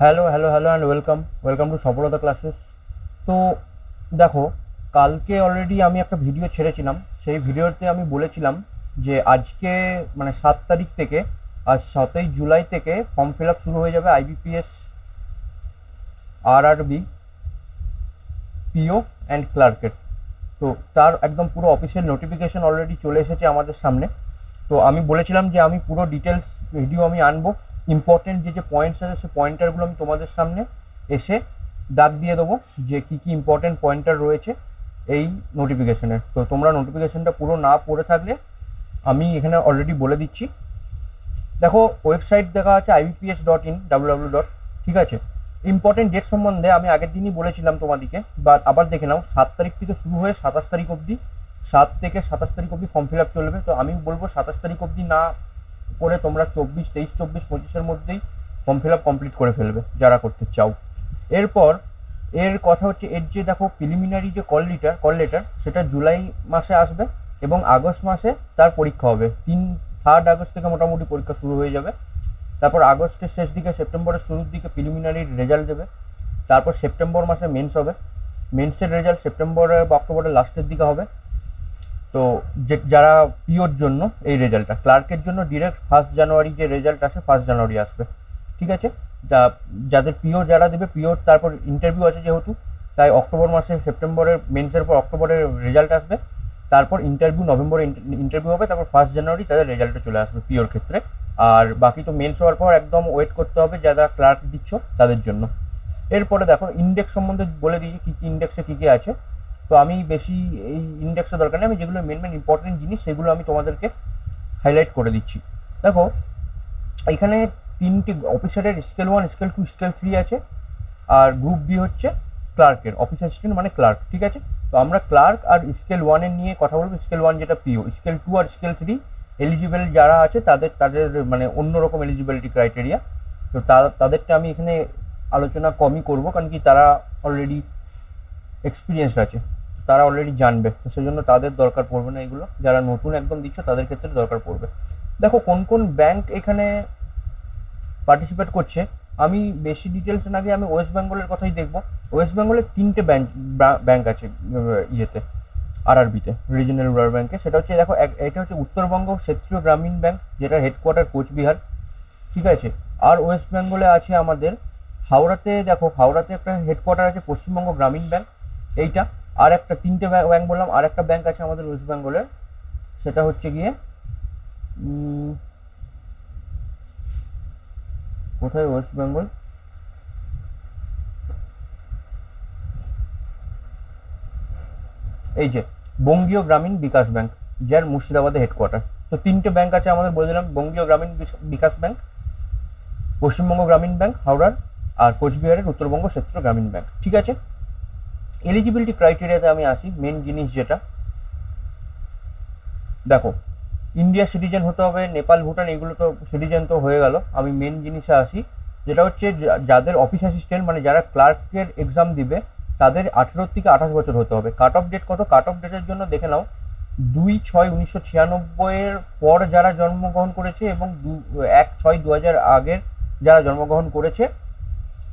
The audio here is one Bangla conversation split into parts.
Hello hello hello and welcome to সফলতা ক্লাসেস। তো দেখো, কালকে অলরেডি আমি একটা ভিডিও ছেড়েছিলাম। সেই ভিডিওতে আমি বলেছিলাম যে আজকে মানে 7 তারিখ থেকে, আজ 7ই জুলাই থেকে ফর্ম ফিল আপ শুরু হয়ে যাবে আইবিপিএস, আরআরবি, পিও অ্যান্ড ক্লার্কের। তো তার একদম পুরো অফিসিয়াল নোটিফিকেশন অলরেডি চলে এসেছে আমাদের সামনে। তো আমি বলেছিলাম যে আমি পুরো ডিটেলস ভিডিও আমি আনবো, ইম্পর্টেন্ট যে পয়েন্টস আছে সেই পয়েন্টারগুলো আমি তোমাদের সামনে এসে দাগ দিয়ে দেবো যে কী কী ইম্পর্টেন্ট পয়েন্টার রয়েছে এই নোটিফিকেশনের। তো তোমরা নোটিফিকেশনটা পুরো না পড়ে থাকলে আমি এখানে অলরেডি বলে দিচ্ছি। দেখো, ওয়েবসাইট দেখা আছে ibps.in www. ঠিক আছে, ইম্পর্টেন্ট ডেট সম্বন্ধে আমি আগের দিনই বলেছিলাম তোমাদেরকে, বা আবার দেখে নাও। 7 তারিখ থেকে শুরু হয়ে 27 তারিখ অবধি, 7 থেকে 27 তারিখ অবধি ফর্ম ফিল আপ চলবে। তো আমি বলবো 27 তারিখ অবধি না করে তোমরা 23, 24, 25 মধ্যেই ফর্ম ফিল আপ কমপ্লিট করে ফেলবে যারা করতে চাও। এরপর এর কথা হচ্ছে, এর যে দেখো প্রিলিমিনারি যে কল লেটার সেটা জুলাই মাসে আসবে এবং আগস্ট মাসে তার পরীক্ষা হবে। 3 আগস্ট থেকে মোটামুটি পরীক্ষা শুরু হয়ে যাবে। তারপর আগস্টের শেষ দিকে, সেপ্টেম্বরের শুরুর দিকে প্রিলিমিনারির রেজাল্ট দেবে। তারপর সেপ্টেম্বর মাসে মেন্স হবে। মেন্সের রেজাল্ট সেপ্টেম্বরে বা অক্টোবরের লাস্টের দিকে হবে। তো যারা পিওর জন্য এই রেজাল্টটা, ক্লার্কের জন্য ডিরেক্ট 1 জানুয়ারি যে রেজাল্ট আসে 1 জানুয়ারি আসবে। ঠিক আছে, যাদের পিও যারা দেবে পিওর, তারপর ইন্টারভিউ আছে যেহেতু, তাই অক্টোবর মাসে, সেপ্টেম্বরের মেন্সের পর অক্টোবরের রেজাল্ট আসবে। তারপর ইন্টারভিউ নভেম্বরে ইন্টারভিউ হবে, তারপর 1 জানুয়ারি তাদের রেজাল্টটা চলে আসবে পিওর ক্ষেত্রে। আর বাকি তো মেন্স হওয়ার পর একদম ওয়েট করতে হবে যারা ক্লার্ক দিচ্ছ তাদের জন্য। এরপরে দেখো, ইন্ডেক্স সম্বন্ধে বলে দিই কী কী ইন্ডেক্সে কী কী আছে। তো আমি বেশি এই ইন্ডেক্সের দরকার নেই, আমি যেগুলো মেন ইম্পর্টেন্ট জিনিস সেগুলো আমি তোমাদেরকে হাইলাইট করে দিচ্ছি। দেখো, এখানে 3টি অফিসারের স্কেল 1, স্কেল 2, স্কেল 3 আছে। আর গ্রুপ বি হচ্ছে ক্লার্কের, অফিস অ্যাসিস্ট্যান্ট মানে ক্লার্ক। ঠিক আছে, তো আমরা ক্লার্ক আর স্কেল 1-এর নিয়ে কথা বলবো। স্কেল 1 যেটা পিও, স্কেল 2 আর স্কেল 3 এলিজিবল যারা আছে তাদের তাদের মানে অন্যরকম এলিজিবিলিটি ক্রাইটেরিয়া। তো তাদেরটা আমি এখানে আলোচনা কমই করব, কারণ কি তারা অলরেডি এক্সপিরিয়েন্স আছে, তারা অলরেডি জানবে। তো সেই জন্য তাদের দরকার পড়বে না এগুলো, যারা নতুন একদম দিচ্ছ তাদের ক্ষেত্রে দরকার পড়বে। দেখো কোন কোন ব্যাংক এখানে পার্টিসিপেট করছে, আমি বেশি ডিটেলস না গিয়ে আমি ওয়েস্ট বেঙ্গলের কথাই দেখবো। ওয়েস্ট বেঙ্গলের 3টে ব্যাংক আছে ইয়েতে, আরআরবিতে, রিজনাল রুরাল ব্যাংকে। সেটা হচ্ছে, দেখো, এটা হচ্ছে উত্তরবঙ্গ ক্ষেত্রীয় গ্রামীণ ব্যাংক, যেটা হেডকোয়ার্টার কোচবিহার। ঠিক আছে, আর ওয়েস্ট বেঙ্গলে আছে আমাদের হাওড়াতে। দেখো, হাওড়াতে একটা হেডকোয়ার্টার আছে পশ্চিমবঙ্গ গ্রামীণ ব্যাংক, এইটা। আর একটা 3টে ব্যাংক বললাম, আর একটা ব্যাংক আছে আমাদের ওয়েস্ট বেঙ্গলের, সেটা হচ্ছে গিয়ে কোথায় ওয়েস্ট বেঙ্গল, এই যে বঙ্গীয় গ্রামীণ বিকাশ ব্যাংক, যার মুর্শিদাবাদে হেডকোয়ার্টার। তো 3টে ব্যাংক আছে আমাদের, বলে দিলাম, বঙ্গীয় গ্রামীণ বিকাশ ব্যাংক, পশ্চিমবঙ্গ গ্রামীণ ব্যাংক হাওড়ার, আর কোচবিহারের উত্তরবঙ্গ ক্ষেত্র গ্রামীণ ব্যাংক। ঠিক আছে, এলিজিবিলিটি ক্রাইটেরিয়াতে আমি আসি। মেন জিনিস যেটা, দেখো, ইন্ডিয়া সিটিজেন হতে হবে, নেপাল ভুটান এগুলো তো সিটিজেন তো হয়ে গেল। আমি মেন জিনিসে আসি, যেটা হচ্ছে যাদের অফিস অ্যাসিস্ট্যান্ট মানে যারা ক্লার্কের এক্সাম দিবে তাদের 18 থেকে 28 বছর হতে হবে। কাট অফ ডেট কত? কাট অফ ডেটের জন্য দেখে নাও, 2/6/1996 পর যারা জন্মগ্রহণ করেছে এবং 1/6/2000 আগের যারা জন্মগ্রহণ করেছে,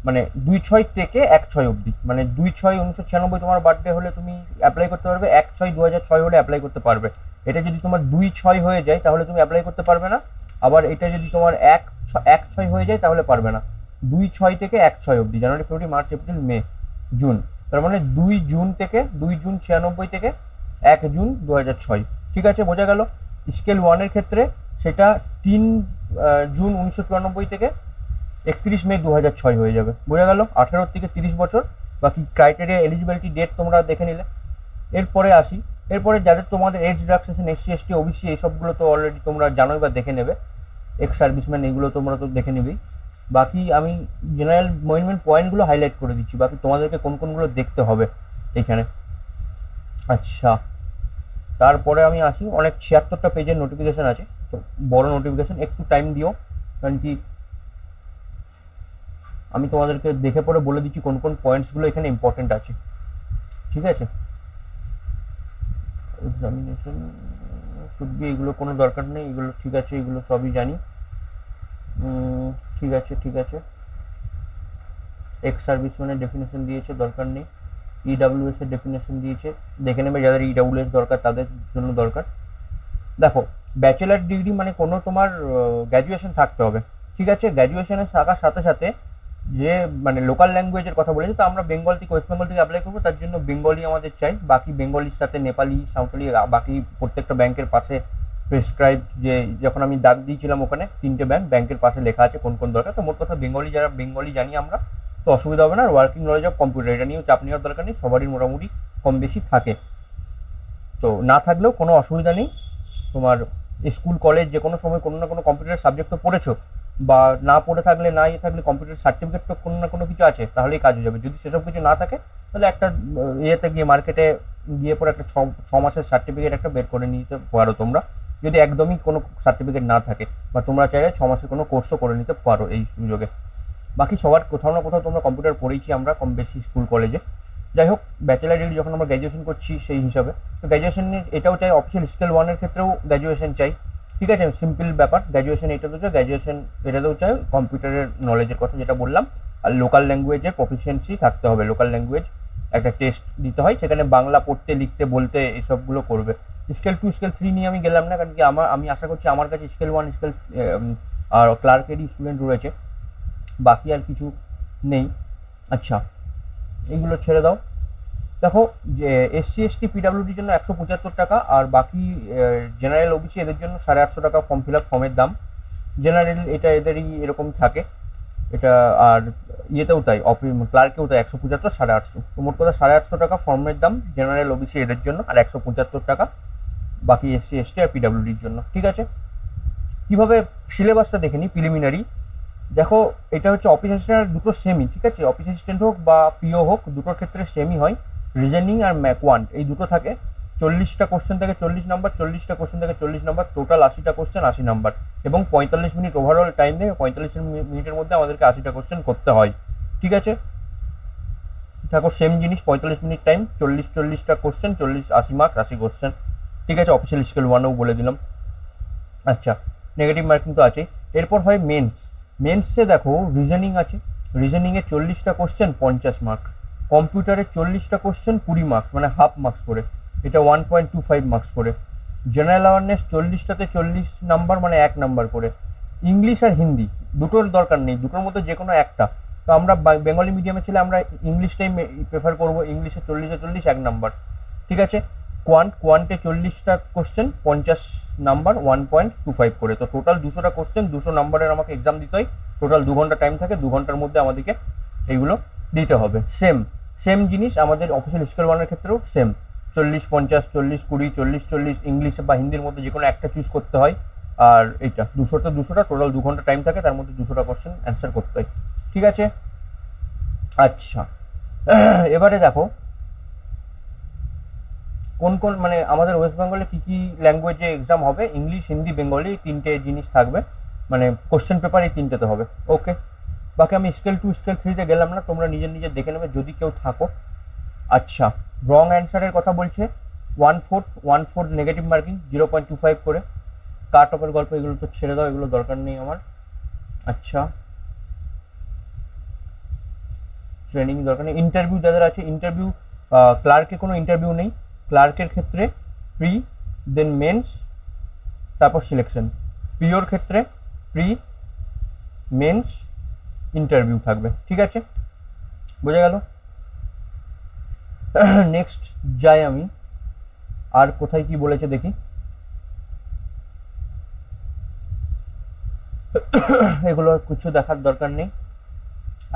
মানে 2/6 থেকে 1/6 অবধি, মানে 2/6/1996 তোমার বার্থডে হলে তুমি অ্যাপ্লাই করতে পারবে, 1/6/2006 হলে অ্যাপ্লাই করতে পারবে। এটা যদি তোমার 2/6 হয়ে যায় তাহলে তুমি অ্যাপ্লাই করতে পারবে না। আবার এটা যদি তোমার 1/6 হয়ে যায় তাহলে পারবে না। 2/6 থেকে 1/6 অবধি, জানুয়ারি, ফেব্রুয়ারি, মার্চ, এপ্রিল, মে, জুন। তার মানে 2 জুন 96 থেকে 1 জুন 2006। ঠিক আছে, বোঝা গেল। স্কেল 1-এর ক্ষেত্রে সেটা 3 জুন 1994 থেকে 31 মে 2006 হয়ে যাবে। বোঝা গেল, 18 থেকে 30 বছর। বাকি ক্রাইটেরিয়া, এলিজিবিলিটি ডেট তোমরা দেখে নিলে। এরপরে আসি, এরপরে যাদের তোমাদের age relaxation, SC ST OBC এইসবগুলো তো অলরেডি তোমরা জানোই বা দেখে নেবে। এক্স সার্ভিসম্যান এগুলো তোমরা তো দেখে নেবেই। বাকি আমি জেনারেল মেন পয়েন্টগুলো হাইলাইট করে দিচ্ছি, বাকি তোমাদেরকে কোন কোনগুলো দেখতে হবে এইখানে। আচ্ছা, তারপরে আমি আসি, অনেক 76টা পেজের নোটিফিকেশান আছে, তো বড় নোটিফিকেশান, একটু টাইম দিও, কারণ কি আমি তোমাদেরকে দেখে পরে বলে দিচ্ছি কোন কোন পয়েন্টসগুলো এখানে ইম্পর্টেন্ট আছে। ঠিক আছে, এক্সামিনেশন শুড বি, এগুলো কোনো দরকার নেই, এগুলো ঠিক আছে, এগুলো সবই জানি। ঠিক আছে, ঠিক আছে। এক্স সার্ভিসম্যানের ডেফিনেশন দিয়েছে, দরকার নেই। ইডাব্লিউএস এর ডেফিনেশন দিয়েছে, দেখে নেবে যাদের ইডাব্লিউএস দরকার তাদের জন্য দরকার। দেখো, ব্যাচেলার ডিগ্রি মানে কোনো তোমার গ্র্যাজুয়েশন থাকতে হবে, ঠিক আছে। গ্র্যাজুয়েশনের থাকার সাথে সাথে যে মানে লোকাল ল্যাঙ্গুয়েজের কথা বলেছি, তো আমরা বেঙ্গল থেকে, ওয়েস্ট বেঙ্গল থেকে অ্যাপ্লাই করবো, তার জন্য বেঙ্গলি আমাদের চাই। বাকি বেঙ্গলির সাথে নেপালি, সাঁওতালি, বাকি প্রত্যেকটা ব্যাংকের পাশে প্রেসক্রাইব, যে যখন আমি দাগ দিয়েছিলাম ওখানে 3টে ব্যাংকের পাশে লেখা আছে কোন কোন দরকার। তো মোট কথা বেঙ্গলি, যারা বেঙ্গলি জানি আমরা, তো অসুবিধা হবে না। Are working knowledge of computer, এটা নিয়েও চাপ নেওয়ার দরকার নেই, সবারই মোটামুটি কম বেশি থাকে, তো না থাকলেও কোনো অসুবিধা নেই। তোমার স্কুল কলেজ যে কোনো সময় কোনো না কোনো কম্পিউটার সাবজেক্ট তো পড়েছো, বা না পড়ে থাকলে, না ইয়ে থাকলে কম্পিউটার সার্টিফিকেট তো কোনো না কোনো কিছু আছে, তাহলেই কাজ হয়ে যাবে। যদি সেসব কিছু না থাকে তাহলে একটা ইয়েতে গিয়ে, মার্কেটে গিয়ে পরে একটা ছ মাসের সার্টিফিকেট একটা বের করে নিতে পারো তোমরা, যদি একদমই কোনো সার্টিফিকেট না থাকে, বা তোমরা চাইলে 6 মাসের কোনো কোর্সও করে নিতে পারো এই সুযোগে। বাকি সবার কোথাও না কোথাও তোমরা কম্পিউটার পড়েছি আমরা কম বেশি স্কুল কলেজে। যাই হোক, ব্যাচেলার ডিগ্রি যখন আমরা গ্র্যাজুয়েশন করছি সেই হিসাবে, তো গ্র্যাজুয়েশনের এটাও চাই, অফিসিয়াল স্কেল 1-এর ক্ষেত্রেও গ্র্যাজুয়েশন চাই, ঠিক আছে। সিম্পল ব্যাপার, গ্র্যাজুয়েশন এটাতেও চাই, গ্র্যাজুয়েশন এটাতেও চাই, কম্পিউটারের নলেজের কথা যেটা বললাম। আর লোকাল ল্যাঙ্গুয়েজের প্রফিসিয়েন্সি থাকতে হবে, লোকাল ল্যাঙ্গুয়েজ একটা টেস্ট দিতে হয়, সেখানে বাংলা পড়তে, লিখতে, বলতে এসবগুলো করবে। স্কেল 2 স্কেল 3 নিয়ে আমি গেলাম না, কারণ কি আমি আশা করছি আমার কাছে স্কেল 1 স্কেল আর ক্লার্কেরই স্টুডেন্ট রয়েছে, বাকি আর কিছু নেই। আচ্ছা, এইগুলো ছেড়ে দাও। দেখো, যে এসসি এসটি পিডাব্লিউডির জন্য 175 টাকা, আর বাকি জেনারেল ওবিসি এদের জন্য 850 টাকা ফর্ম ফিল আপ ফর্মের দাম। জেনারেল এটা এদেরই এরকম থাকে এটা, আর ইয়েতেও তাই, ক্লার্কেও তাই 175, 850। তো মোট কথা 850 টাকা ফর্মের দাম জেনারেল ওবিসি এদের জন্য, আর 175 টাকা বাকি এসসি এসটি আর পিডাব্লিউডির জন্য, ঠিক আছে। কীভাবে সিলেবাসটা দেখে নিই প্রিলিমিনারি। দেখো, এটা হচ্ছে অফিস অ্যাসিস্ট্যান্ট, দুটো সেমই, ঠিক আছে। অফিস অ্যাসিস্ট্যান্ট হোক বা পিও হোক, দুটোর ক্ষেত্রে সেমই হয়। রিজনিং আর কোয়ান্ট এই দুটো থাকে। 40টা কোশ্চেন থেকে 40 নাম্বার, 40টা কোশ্চেন থেকে 40 নাম্বার, টোটাল 80টা কোশ্চেন 80 নাম্বার, এবং 45 মিনিট ওভারঅল টাইম দেবে। 45 মিনিটের মধ্যে আমাদেরকে 80টা কোশ্চেন করতে হয়, ঠিক আছে। দেখো, সেম জিনিস, 45 মিনিট টাইম, 40টা কোশ্চেন, 80 মার্কস, 80 কোশ্চেন, ঠিক আছে। অফিসিয়াল স্কেল 1-এও বলে দিলাম। আচ্ছা, নেগেটিভ মার্কিং তো আছেই। এরপর হয় মেন্স। মেন্সে দেখো, রিজনিং আছে, রিজনিংয়ে 40টা কোশ্চেন 50 মার্কস, কম্পিউটারে 40টা কোশ্চেন 20 মার্কস, মানে হাফ মার্কস করে, এটা 1.25 মার্কস করে। জেনারেল অ্যাওয়ারনেস 40টাতে 40 নাম্বার, মানে 1 নাম্বার করে। ইংলিশ আর হিন্দি দুটোর দরকার নেই, দুটোর মধ্যে যে কোনো একটা। তো আমরা বেঙ্গলি মিডিয়ামে ছেলে, আমরা ইংলিশটাই প্রেফার করবো। ইংলিশে 40-এ 40, 1 নাম্বার, ঠিক আছে। কোয়ান্টে 40টা কোশ্চেন 50 নাম্বার, 1.25 করে। তো টোটাল 200টা কোশ্চেন, 200 নাম্বারের আমাকে এক্সাম দিতে হয়। টোটাল 2 ঘন্টা টাইম থাকে, 2 ঘন্টার মধ্যে আমাদেরকে এইগুলো দিতে হবে। সেম জিনিস আমাদের অফিসিয়াল স্কেল 1-এর ক্ষেত্রেও সেম, 40, 50, 40, 20, 40, 40, ইংলিশ বা হিন্দির মধ্যে যে কোনো একটা চুজ করতে হয়। আর এইটা 200টা টোটাল 2 ঘন্টা টাইম থাকে, তার মধ্যে 200টা কোশ্চেন অ্যান্সার করতে হয়, ঠিক আছে। আচ্ছা, এবারে দেখো কোন কোন, মানে আমাদের ওয়েস্ট বেঙ্গলে কী কী ল্যাঙ্গুয়েজে এক্সাম হবে। ইংলিশ, হিন্দি, বেঙ্গলি, 3টে জিনিস থাকবে, মানে কোশ্চেন পেপার এই 3টেতে হবে, ওকে। বাকি আমি স্কেল 2 স্কেল 3-তে গেলাম না, তোমরা নিজের দেখে নেবে যদি কেউ থাকো। আচ্ছা, রং অ্যান্সারের কথা বলছে 1/4 নেগেটিভ মার্কিং, 0.25 করে। কাট অফের গল্প এগুলো তো ছেড়ে দাও, এগুলো দরকার নেই আমার। আচ্ছা, ট্রেনিং দরকার নেই। ইন্টারভিউ যাদের আছে, ইন্টারভিউ, ক্লার্কে কোনো ইন্টারভিউ নেই। ক্লার্কের ক্ষেত্রে প্রি, দেন মেন্স, তারপর সিলেকশন। পিওর ক্ষেত্রে প্রি, মেন্স, ইন্টারভিউ থাকবে, ঠিক আছে, বোঝা গেল। নেক্সট যাই আমি, আর কোথায় কি বলেছে দেখি। এগুলো কিছু দেখার দরকার নেই।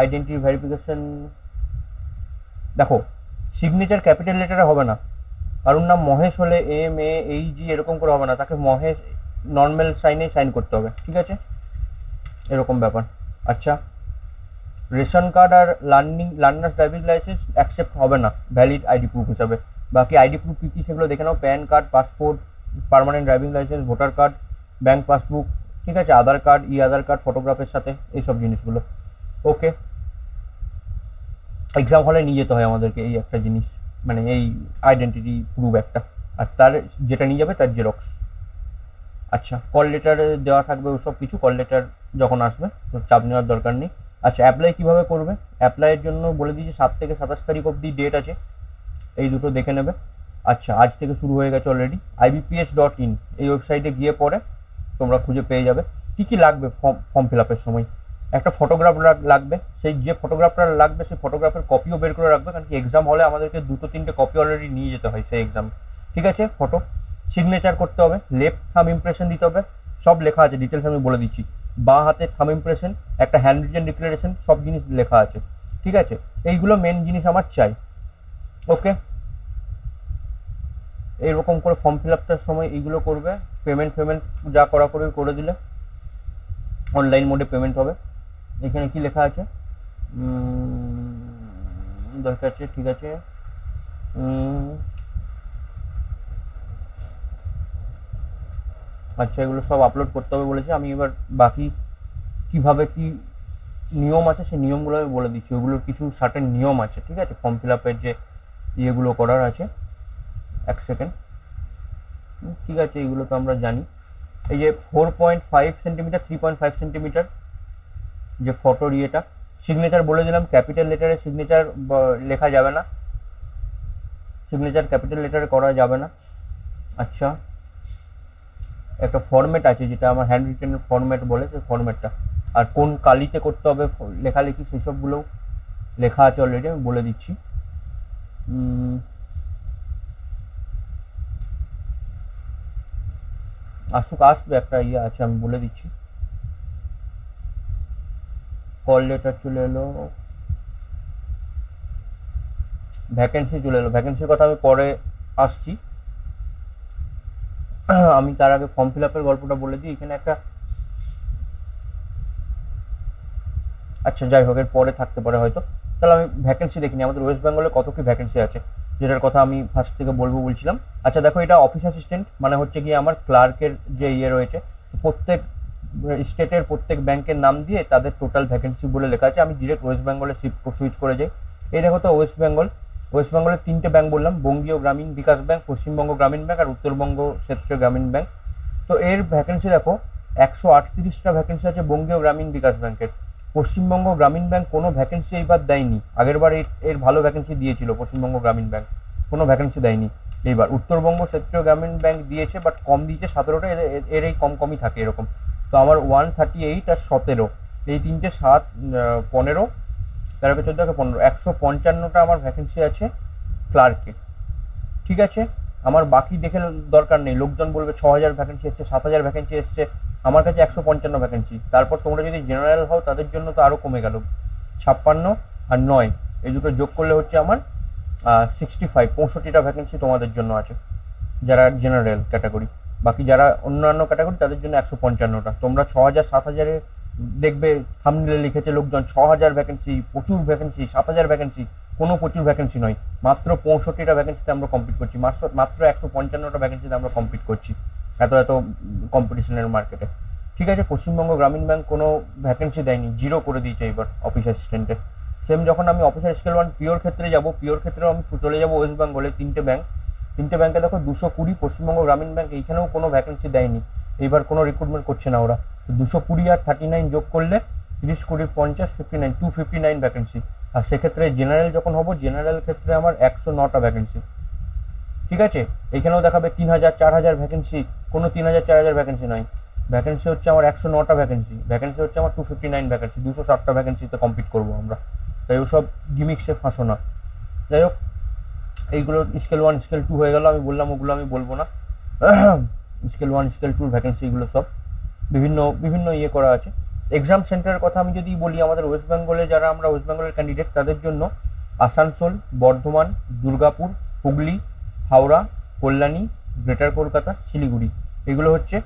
আইডেন্টিটি ভেরিফিকেশন, দেখো সিগনেচার ক্যাপিটাল লেটারে হবে না। কারণ নাম মহেশ হলে MAHG এরকম করে হবে না, তাকে মহেশ নর্মাল সাইনে সাইন করতে হবে, ঠিক আছে, এরকম ব্যাপার। আচ্ছা, রেশন কার্ড আর লার্নার্স ড্রাইভিং লাইসেন্স অ্যাকসেপ্ট হবে না ভ্যালিড আইডি প্রুফ হিসাবে। বাকি আইডি প্রুফ কী কী সেগুলো দেখে নাও। PAN card, passport, permanent driving licence, voter card, bank passbook, ঠিক আছে, আধার কার্ড, আধার কার্ড ফটোগ্রাফের সাথে, এইসব জিনিসগুলো, ওকে। এক্সাম হলে নিয়ে যেতে হয় আমাদেরকে এই একটা জিনিস, মানে এই আইডেন্টিটি প্রুফ একটা, আর তার যেটা নিয়ে যাবে তার জেরক্স। আচ্ছা, কল লেটারে দেওয়া থাকবে ওসব কিছু, কল লেটার যখন আসবে তো চাপ নেওয়ার দরকার নেই। আচ্ছা, অ্যাপ্লাই কীভাবে করবে? অ্যাপ্লাইয়ের জন্য বলে দিয়েছি 7 থেকে 27 তারিখ অবধি ডেট আছে, এই দুটো দেখে নেবে। আচ্ছা, আজ থেকে শুরু হয়ে গেছে অলরেডি। ibps.in এই ওয়েবসাইটে গিয়ে পরে তোমরা খুঁজে পেয়ে যাবে। কী কী লাগবে ফর্ম ফিল আপের সময়? একটা ফটোগ্রাফ লাগবে, সেই যে ফটোগ্রাফটা লাগবে সেই ফটোগ্রাফের কপিও বের করে রাখবে, কারণ কি এক্সাম হলে আমাদেরকে 2-3টে কপি অলরেডি নিয়ে যেতে হয় সেই এক্সাম। ঠিক আছে, ফটো, সিগনেচার করতে হবে, লেফট থাম ইমপ্রেশন দিতে হবে, সব লেখা আছে, ডিটেলস আমি বলে দিচ্ছি। বাঁ হাতে থাম ইমপ্রেশন, একটা হ্যান্ড রিটেন ডিক্লারেশন, সব জিনিস লেখা আছে। ঠিক আছে, এইগুলো মেন জিনিস আমার চাই। ওকে, এইরকম করে ফর্ম ফিল আপটার সময় এইগুলো করবে। পেমেন্ট যা করা করবে করে দিলে অনলাইন মোডে পেমেন্ট হবে। এখানে কি লেখা আছে দরকার আছে, ঠিক আছে। আচ্ছা, এগুলো সব আপলোড করতে হবে বলেছে। আমি এবার বাকি কিভাবে কি নিয়ম আছে সেই নিয়মগুলো আমি বলে দিচ্ছি। ওগুলোর কিছু সার্টেন নিয়ম আছে, ঠিক আছে, ফর্ম ফিল আপের যে ইয়েগুলো করার আছে। এক সেকেন্ড, ঠিক আছে, এইগুলো তো আমরা জানি। এই যে 4.5 সেন্টিমিটার 3.5 সেন্টিমিটার যে ফটোর ইয়েটা, সিগনেচার বলে দিলাম, ক্যাপিটাল লেটারে সিগনেচার লেখা যাবে না, সিগনেচার ক্যাপিটাল লেটারে করা যাবে না। আচ্ছা, একটা ফরম্যাট আছে যেটা আমার হ্যান্ড রিটেনের ফরম্যাট বলে, সেই ফরম্যাটটা আর কোন কালিতে করতে হবে লেখালেখি সেই সবগুলোও লেখা আছে অলরেডি, আমি বলে দিচ্ছি। আসবে একটা ইয়ে আছে, আমি বলে দিচ্ছি। কল লেটার চলে এলো, ভ্যাকেন্সি চলে এলো। ভ্যাকেন্সির কথা আমি পরে আসছি, আমি তার আগে ফর্ম ফিল আপের গল্পটা বলে দিই। এখানে একটা, আচ্ছা যাই হোক, এর পরে থাকতে পারে হয়তো। তাহলে আমি ভ্যাকেন্সি দেখিনি আমাদের ওয়েস্ট বেঙ্গলে কত কি ভ্যাকেন্সি আছে, যেটার কথা আমি ফার্স্ট থেকে বলছিলাম। আচ্ছা দেখো, এটা অফিস অ্যাসিস্ট্যান্ট মানে হচ্ছে গিয়ে আমার ক্লার্কের যে ইয়ে রয়েছে, প্রত্যেক স্টেটের প্রত্যেক ব্যাংকের নাম দিয়ে তাদের টোটাল ভ্যাকেন্সি বলে লেখা আছে। আমি ডিরেক্ট ওয়েস্ট বেঙ্গলে সুইচ করে যাই। এই দেখো তো, ওয়েস্ট বেঙ্গলের 3টে ব্যাংক বললাম, বঙ্গীয় গ্রামীণ বিকাশ ব্যাংক, পশ্চিমবঙ্গ গ্রামীণ ব্যাংক আর উত্তরবঙ্গ ক্ষেত্রীয় গ্রামীণ ব্যাংক। তো এর ভ্যাকেন্সি দেখো 138টা ভ্যাকেন্সি আছে বঙ্গীয় গ্রামীণ বিকাশ ব্যাংকের। পশ্চিমবঙ্গ গ্রামীণ ব্যাংক কোনো ভ্যাকেন্সি এইবার দেয়নি, আগেরবার এর ভালো ভ্যাকেন্সি দিয়েছিল পশ্চিমবঙ্গ গ্রামীণ ব্যাংক, কোনো ভ্যাকেন্সি দেয়নি। এইবার উত্তরবঙ্গ ক্ষেত্রীয় গ্রামীণ ব্যাংক দিয়েছে, বাট কম দিয়েছে 17টা, এর এই কমই থাকে এরকম। তো আমার 138 আর 17, এই 3টে 7, 15, 13, 14, 15, 155টা আমার ভ্যাকেন্সি আছে ক্লার্কে। ঠিক আছে, আমার বাকি দেখে দরকার নেই, লোকজন বলবে 6000 ভ্যাকেন্সি এসছে, 7000 ভ্যাকেন্সি এসছে, আমার কাছে 155 ভ্যাকেন্সি। তারপর তোমরা যদি জেনারেল হও তাদের জন্য তো আরও কমে গেল, 56 আর 9, এই দুটো যোগ করলে হচ্ছে আমার 65টা ভ্যাকেন্সি তোমাদের জন্য আছে যারা জেনারেল ক্যাটাগরি। বাকি যারা অন্যান্য ক্যাটাগরি তাদের জন্য 155টা। তোমরা 6000 7000-এ দেখবে থাম্বনেলে লিখেছে লোকজন 6000 ভ্যাকেন্সি, প্রচুর ভ্যাকেন্সি, 7000 ভ্যাকেন্সি, কোনো প্রচুর ভ্যাকেন্সি নয়, মাত্র 65টা ভ্যাকেন্সিতে আমরা কমপ্লিট করছি, মাত্র 155টা ভ্যাকেন্সিতে আমরা কমপ্লিট করছি এত কম্পিটিশনের মার্কেটে। ঠিক আছে, পশ্চিমবঙ্গ গ্রামীণ ব্যাংক কোনো ভ্যাকেন্সি দেয়নি, 0 করে দিয়েছে এবার অফিস অ্যাসিস্ট্যান্টে। সেম যখন আমি অফিসার স্কেল 1 পিওর ক্ষেত্রে যাব, পিওর ক্ষেত্রেও আমি চলে যাব ওয়েস্ট বেঙ্গলে। 3টে ব্যাংকে দেখো 220, পশ্চিমবঙ্গ গ্রামীণ ব্যাংক এইখানেও কোনো ভ্যাকেন্সি দেয়নি, এইবার কোনো রিক্রুটমেন্ট করছে না ওরা। তো 220 আর 39 যোগ করলে 30, 20, 50, 59, 259 ভ্যাকেন্সি। আর সেক্ষেত্রে জেনারেল যখন হবো, জেনারেল ক্ষেত্রে আমার 109টা ভ্যাকেন্সি। ঠিক আছে, এইখানেও দেখাবে 3000, 4000 ভ্যাকেন্সি, কোনো 3000, 4000 ভ্যাকেন্সি নয়, ভ্যাকেন্সি হচ্ছে আমার 109টা ভ্যাকেন্সি হচ্ছে আমার 259 ভ্যাকেন্সি, 260টা ভ্যাকেন্সিতে কমপ্লিট করবো আমরা। তাই ওসব গিমিক্সে ফাঁসো না। যাই হোক, এইগুলো স্কেল 1 স্কেল 2 হয়ে গেল, আমি বললাম ওগুলো আমি বলবো না। স্কেল 1 স্কেল 2 ভ্যাকেন্সি এগুলো সব বিভিন্ন ইয়ে করা আছে। এক্সাম সেন্টারের কথা আমি যদি বলি, আমাদের ওয়েস্ট বেঙ্গলে যারা আমরা ওয়েস্ট বেঙ্গলের ক্যান্ডিডেট তাদের জন্য আসানসোল, বর্ধমান, দুর্গাপুর, হুগলি, হাওড়া, কল্যাণী, গ্রেটার কলকাতা, শিলিগুড়ি, এগুলো হচ্ছে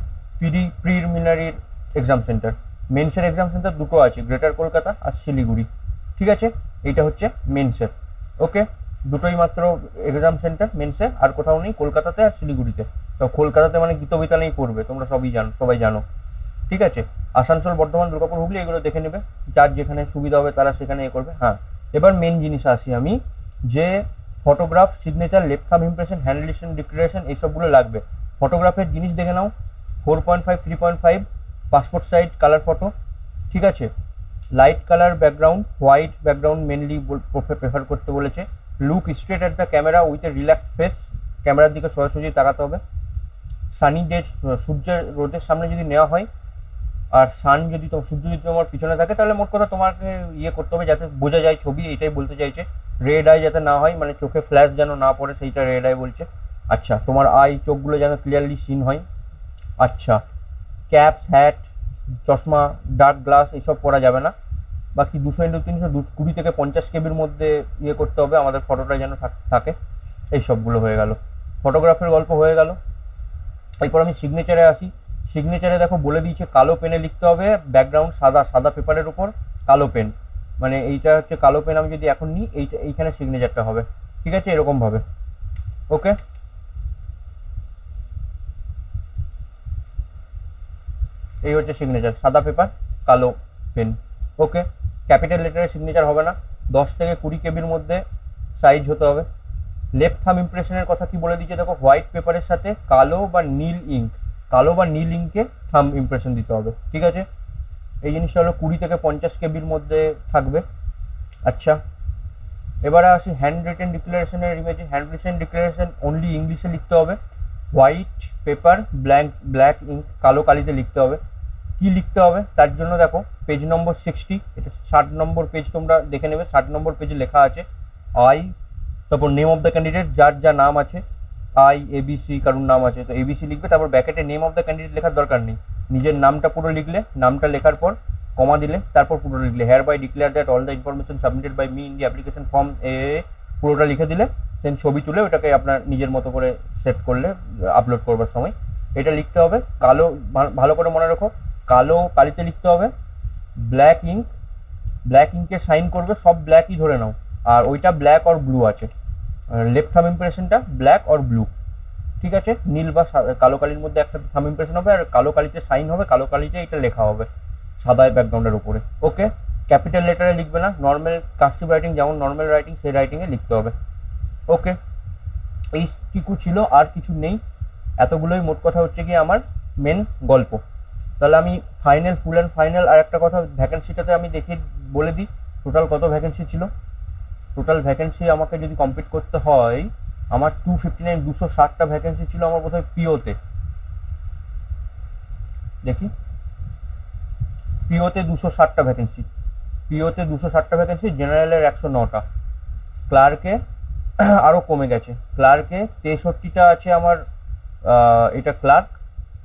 প্রিলিমিনারির এক্সাম সেন্টার। মেন্সের এক্সাম সেন্টার দুটো আছে, গ্রেটার কলকাতা আর শিলিগুড়ি। ঠিক আছে, এইটা হচ্ছে মেন্সের। ওকে, দুটোই মাত্র এক্সাম সেন্টার মেন্সে, আর কোথাও নেই, কলকাতাতে আর শিলিগুড়িতে। তো কলকাতাতে মানে গীতবিতানেই পড়বে, তোমরা সবাই জানো। ঠিক আছে, আসানসোল, বর্ধমান, দুর্গাপুর, হুগলি এগুলো দেখে নেবে, যার যেখানে সুবিধা হবে তারা সেখানে এ করবে। হ্যাঁ, এবার মেন জিনিস আসি আমি, যে photograph, signature, left thumb impression, hand written declaration এইসবগুলো লাগবে। ফটোগ্রাফের জিনিস দেখে নাও, 4.5, 3.5, পাসপোর্ট সাইজ কালার ফটো। ঠিক আছে, light colour background, white background mainly prefer করতে বলেছে। Look straight at the camera with a relax face, ক্যামেরার দিকে সোজাসুজি তাকাতে হবে। সানি ডেজ, সূর্যের রোদের সামনে যদি নেওয়া হয় আর সূর্য যদি তোমার পিছনে থাকে, তাহলে মোট কথা তোমাকে ইয়ে করতে হবে যাতে বোঝা যায় ছবি, এটাই বলতে চাইছে। রেড আই যাতে না হয়, মানে চোখে ফ্ল্যাশ যেন না পড়ে, সেইটা রেড আই বলছে। আচ্ছা, তোমার চোখগুলো যেন ক্লিয়ারলি সিন হয়। আচ্ছা, ক্যাপস, হ্যাট, চশমা, ডার্ক গ্লাস এইসব পরা যাবে না। বাকি 200x320 থেকে 50 কেবির মধ্যে ইয়ে করতে হবে, আমাদের ফটোটা যেন থাকে। এই সবগুলো হয়ে গেল, ফটোগ্রাফের গল্প হয়ে গেল। এরপর আমি সিগনেচারে আসি। সিগনেচারে দেখো বলে দিয়েছে কালো পেনে লিখতে হবে, ব্যাকগ্রাউন্ড সাদা পেপারের উপর কালো পেন, মানে এইটা হচ্ছে কালো পেন। আমি যদি এখন নিই, এইখানে সিগনেচারটা হবে, ঠিক আছে, এরকমভাবে। ওকে, এই হচ্ছে সিগনেচার, সাদা পেপার কালো পেন। ওকে, ক্যাপিটাল লেটারে সিগনেচার হবে না, 10 থেকে 20 কেবির মধ্যে সাইজ হতে হবে। লেফট থাম ইমপ্রেশনের কথা কি বলে দিচ্ছে দেখো, হোয়াইট পেপারের সাথে কালো বা নীল ইঙ্কে থাম ইমপ্রেশন দিতে হবে, ঠিক আছে। এই জিনিসটা হলো 20 থেকে 50 কেবির মধ্যে থাকবে। আচ্ছা, এবারে আসি হ্যান্ড রিটেন ডিক্লারেশনের ইমেজে। হ্যান্ড রিটেন ডিক্লারেশন অনলি ইংলিশে লিখতে হবে, হোয়াইট পেপার ব্ল্যাক ইঙ্ক কালো কালিতে লিখতে হবে। কি লিখতে হবে তার জন্য দেখো পেজ নম্বর 60, এটা 60 নম্বর পেজ, তোমরা দেখে নেবে। 60 নম্বর পেজে লেখা আছে তারপর নেম অফ দ্য ক্যান্ডিডেট, যার যা নাম আছে, ABC কারুর নাম আছে তো ABC লিখবে। তারপর ব্যাকেটে নেম অফ দ্য ক্যান্ডিডেট লেখার দরকার নেই, নিজের নামটা পুরো লিখলে, নামটা লেখার পর কমা দিলে, তারপর পুরো লিখলে hereby declare that all the information submitted by me in the application form পুরোটা লিখে দিলে, দেন ছবি তুলে ওটাকে আপনার নিজের মতো করে সেট করলে আপলোড করবার সময় এটা লিখতে হবে। কালো, ভালো করে মনে রাখো, কালো কালিতে লিখতে হবে। ব্ল্যাক ইঙ্কে সাইন করবে, সব ব্ল্যাকই ধরে নাও, আর ওইটা ব্ল্যাক আর ব্লু আছে। লেফট থাম ইমপ্রেশনটা ব্ল্যাক আর ব্লু, ঠিক আছে। নীল বা কালো কালির মধ্যে একটা থাম ইমপ্রেশন হবে, আর কালো কালিতে সাইন হবে, কালো কালিতে এটা লেখা হবে সাদা ব্যাকগ্রাউন্ডের উপরে। ওকে, ক্যাপিটাল লেটারে লিখবে না, নর্মাল কার্সিভ রাইটিং যেমন নর্মাল রাইটিং সেই রাইটিংয়ে লিখতে হবে। ওকে, এইটুকু ছিল, আর কিছু নেই। এতগুলোই মোট কথা হচ্ছে কি আমার মেন গল্প। তাহলে আমি ফুল অ্যান্ড ফাইনাল আর একটা কথা, ভ্যাকেন্সিটাতে আমি দেখে বলে দিই টোটাল কত ভ্যাকেন্সি ছিল। টোটাল ভ্যাকেন্সি আমাকে যদি কমপ্লিট করতে হয়, আমার 260টা ভ্যাকেন্সি ছিল আমার বোধহয় পিওতে। দেখি, পিওতে 260টা ভ্যাকেন্সি, জেনারেলের 109টা, ক্লার্কে আরও কমে গেছে। ক্লার্কে 63টা আছে আমার, এটা ক্লার্ক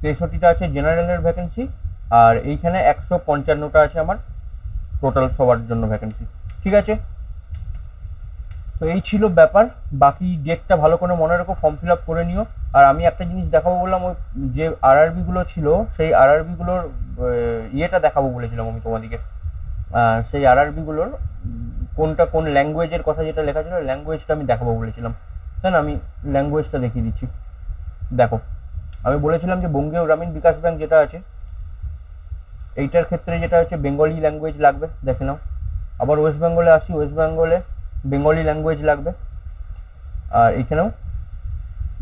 63টা আছে জেনারেলের ভ্যাকেন্সি, আর এইখানে 155টা আছে আমার টোটাল সবার জন্য ভ্যাকেন্সি, ঠিক আছে। তো এই ছিল ব্যাপার। বাকি ডেটটা ভালো করে মনে রাখো, ফর্ম ফিল আপ করে নিও। আর আমি একটা জিনিস দেখাবো বললাম, ওই যে আরআরবিগুলো ছিল, সেই আরআরবিগুলোর ইয়েটা দেখাবো বলেছিলাম আমি তোমাদেরকে। সেই আরআরবিগুলোর কোন ল্যাঙ্গুয়েজের কথা যেটা লেখা ছিল, ল্যাঙ্গুয়েজটা আমি দেখাবো বলেছিলাম, তাই না। আমি ল্যাঙ্গুয়েজটা দেখিয়ে দিচ্ছি। দেখো, আমি বলেছিলাম যে বঙ্গীয় গ্রামীণ বিকাশ ব্যাংক যেটা আছে, এইটার ক্ষেত্রে যেটা হচ্ছে বেঙ্গলি ল্যাঙ্গুয়েজ লাগবে, দেখে নাও। আবার ওয়েস্ট বেঙ্গলে আসি, ওয়েস্ট বেঙ্গলে বেঙ্গলি ল্যাঙ্গুয়েজ লাগবে, আর এখানেও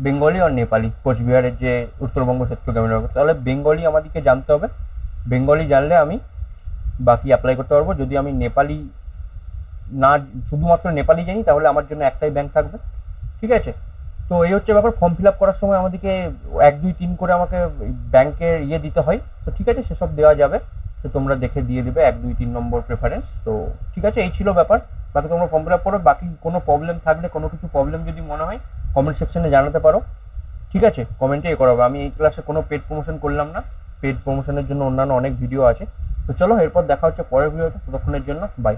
বেঙ্গলি আর নেপালি, কোচবিহারের যে উত্তরবঙ্গ ক্ষেত্র গ্রামীণ ব্যাংক। তাহলে বেঙ্গলি আমাদেরকে জানতে হবে, বেঙ্গলি জানলে আমি বাকি অ্যাপ্লাই করতে পারবো। যদি আমি নেপালি না, শুধুমাত্র নেপালি জানি, তাহলে আমার জন্য একটাই ব্যাংক থাকবে, ঠিক আছে। তো এই হচ্ছে ব্যাপার। ফর্ম ফিল আপ করার সময় আমাদেরকে 1, 2, 3 করে আমাকে ব্যাংকের দিতে হয়, তো ঠিক আছে, সেসব দেওয়া যাবে, তো তোমরা দেখে দিয়ে দেবে 1, 2, 3 নম্বর প্রেফারেন্স। তো ঠিক আছে, এই ছিল ব্যাপার। বাকি তোমরা ফর্ম ফিল আপ করো। বাকি কোনো প্রবলেম থাকলে, কোনো কিছু প্রবলেম যদি মনে হয়, কমেন্ট সেকশনে জানাতে পারো, ঠিক আছে। কমেন্টে করাবো। আমি এই ক্লাসে কোনো পেড প্রমোশন করলাম না, পেড প্রমোশনের জন্য অন্যান্য অনেক ভিডিও আছে। তো চলো, এরপর দেখা হচ্ছে পরের ভিডিওতে। ততক্ষণের জন্য বাই।